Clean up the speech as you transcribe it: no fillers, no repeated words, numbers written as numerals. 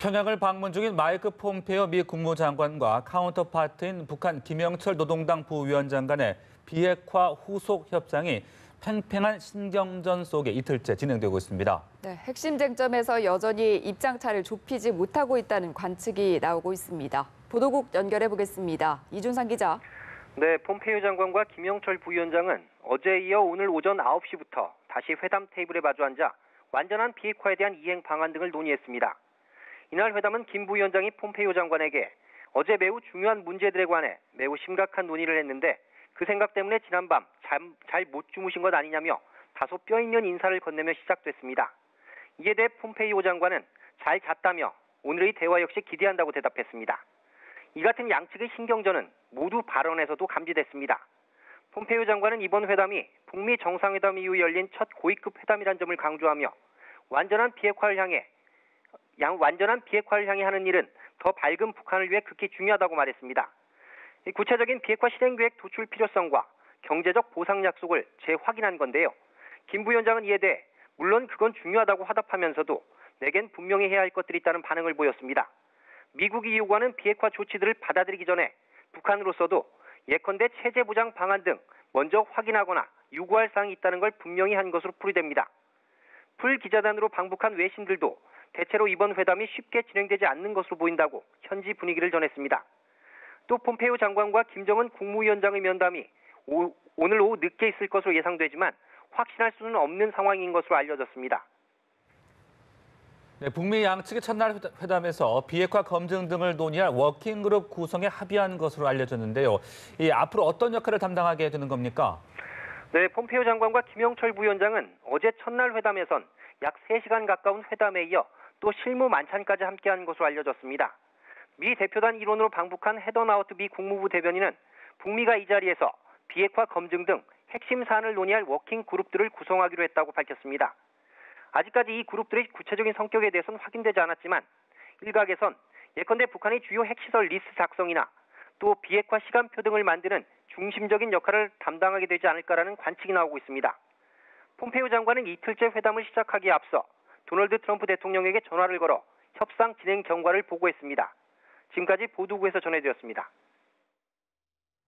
평양을 방문 중인 마이크 폼페이오 미 국무장관과 카운터파트인 북한 김영철 노동당 부위원장 간의 비핵화 후속 협상이 팽팽한 신경전 속에 이틀째 진행되고 있습니다. 네, 핵심 쟁점에서 여전히 입장차를 좁히지 못하고 있다는 관측이 나오고 있습니다. 보도국 연결해 보겠습니다. 이준상 기자. 네, 폼페이오 장관과 김영철 부위원장은 어제에 이어 오늘 오전 9시부터 다시 회담 테이블에 마주 앉아 완전한 비핵화에 대한 이행 방안 등을 논의했습니다. 이날 회담은 김 부위원장이 폼페이오 장관에게 어제 매우 중요한 문제들에 관해 매우 심각한 논의를 했는데 그 생각 때문에 지난밤 잘 못 주무신 것 아니냐며 다소 뼈있는 인사를 건네며 시작됐습니다. 이에 대해 폼페이오 장관은 잘 잤다며 오늘의 대화 역시 기대한다고 대답했습니다. 이 같은 양측의 신경전은 모두 발언에서도 감지됐습니다. 폼페이오 장관은 이번 회담이 북미 정상회담 이후 열린 첫 고위급 회담이란 점을 강조하며 완전한 비핵화를 향해 하는 일은 더 밝은 북한을 위해 극히 중요하다고 말했습니다. 구체적인 비핵화 실행계획 도출 필요성과 경제적 보상 약속을 재확인한 건데요. 김 부위원장은 이에 대해 물론 그건 중요하다고 화답하면서도 내겐 분명히 해야 할 것들이 있다는 반응을 보였습니다. 미국이 요구하는 비핵화 조치들을 받아들이기 전에 북한으로서도 예컨대 체제 보장 방안 등 먼저 확인하거나 요구할 사항이 있다는 걸 분명히 한 것으로 풀이됩니다. 풀기자단으로 방북한 외신들도 대체로 이번 회담이 쉽게 진행되지 않는 것으로 보인다고 현지 분위기를 전했습니다. 또 폼페이오 장관과 김정은 국무위원장의 면담이 오늘 오후 늦게 있을 것으로 예상되지만 확신할 수는 없는 상황인 것으로 알려졌습니다. 네, 북미 양측의 첫날 회담에서 비핵화 검증 등을 논의할 워킹그룹 구성에 합의한 것으로 알려졌는데요. 앞으로 어떤 역할을 담당하게 되는 겁니까? 네, 폼페이오 장관과 김영철 부위원장은 어제 첫날 회담에선 약 3시간 가까운 회담에 이어 또 실무 만찬까지 함께한 것으로 알려졌습니다. 미 대표단 일원으로 방북한 헤더 나우트 미 국무부 대변인은 북미가 이 자리에서 비핵화 검증 등 핵심 사안을 논의할 워킹 그룹들을 구성하기로 했다고 밝혔습니다. 아직까지 이 그룹들의 구체적인 성격에 대해서는 확인되지 않았지만 일각에선 예컨대 북한의 주요 핵시설 리스트 작성이나 또 비핵화 시간표 등을 만드는 중심적인 역할을 담당하게 되지 않을까라는 관측이 나오고 있습니다. 폼페이오 장관은 이틀째 회담을 시작하기에 앞서 도널드 트럼프 대통령에게 전화를 걸어 협상 진행 경과를 보고했습니다. 지금까지 보도국에서 전해드렸습니다.